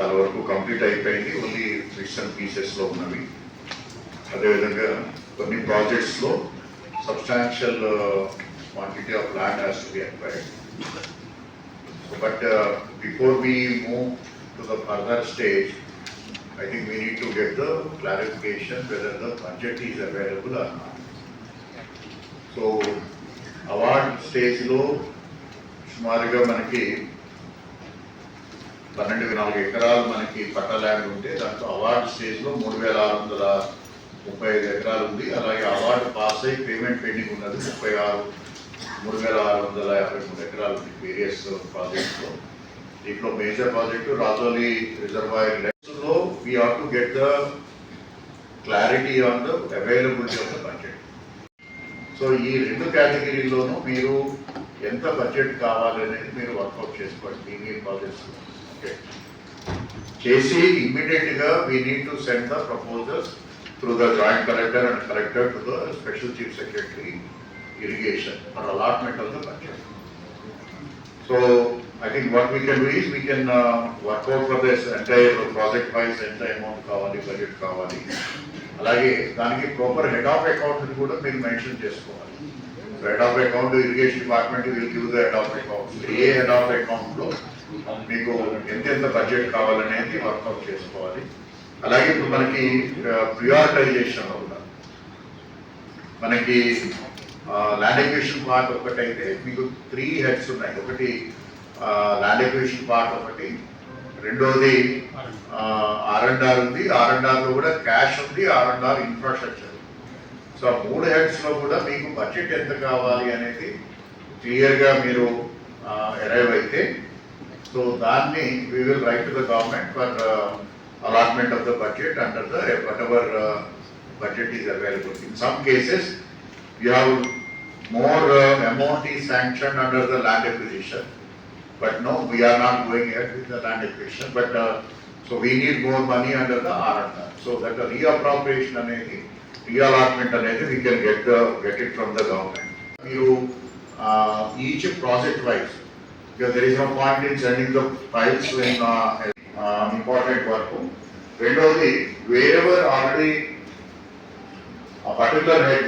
చాలా వరకు కంప్లీట్ అయిపోయింది. ఓన్లీ బిట్స్ అండ్ పీసెస్లో ఉన్నవి. అదేవిధంగా కొన్ని ప్రాజెక్ట్స్లో substantial quantity of land has to be acquired. But before we move to the further stage, I think we need to get the clarification whether the budget is available or not. So, award stage lo సుమారుగా మనకి 12,4 ఎకరాలు మనకి పట్టా land ఉంటే దాంట్లో award స్టేజ్లో 3,635 ఎకరాలు ఉంది. అలాగే అవార్డు పాస్ అయ్యి పేమెంట్ పెండింగ్ ఉన్నది 3,653 ఎకరాలు ఉంది వేరియస్ ప్రాజెక్ట్స్లో. దీంట్లో మేజర్ ప్రాజెక్టు రాజోలి రిజర్వాయర్ లో we have to get the clarity on the availability of the budget. So ఈ రెండు కేటగిరీలోనూ మీరు ఎంత బడ్జెట్ కావాలనేది మీరు వర్కౌట్ చేసుకోండి. మీ ప్రాజెక్ట్స్ ఓకే చేసి ఇమ్మీడియట్గా we need to send the proposals through the joint collector and collector to the special chief secretary irrigation for allotment of the budget. So I think what we can do is we can work out for this entire project wise ఎంత amount కావాలి, budget కావాలి. అలాగే దానికి proper head of account కూడా మీరు mention చేసుకోవాలి. Head of account irrigation department will give the head of account. A head of అకౌంట్లో మీకు ఎంత బడ్జెట్ కావాలనేది వర్కౌట్ చేసుకోవాలి. అలాగే ఇప్పుడు మనకి ప్రియారిటైజేషన్ అవుతుంది. మనకి ల్యాండ్ ఎక్విజిషన్ పార్ట్ ఒకటైతే మీకు 3 హెడ్స్ ఉన్నాయి. ఒకటి ల్యాండ్ ఎక్విజిషన్ పార్ట్ ఒకటి, రెండోది R&R ఉంది. R&Rలో కూడా క్యాష్ ఉంది, R&R ఇన్ఫ్రాస్ట్రక్చర్. సో 3 హెడ్స్లో కూడా మీకు బడ్జెట్ ఎంత కావాలి అనేది క్లియర్గా మీరు అరైవ్ అయితే సో దాన్ని we will write to the government for allotment of the budget under the what ever budget is available. In some cases you have more amount is sanctioned under the land acquisition, but no, we are not going ahead with the land acquisition, but so we need more money under the R&R. So that the reappropriation anedi, reallotment anedi, we can get it from the government. You each project wise, because there is no point in sending the files when important work. Rendodi, wherever already a particular head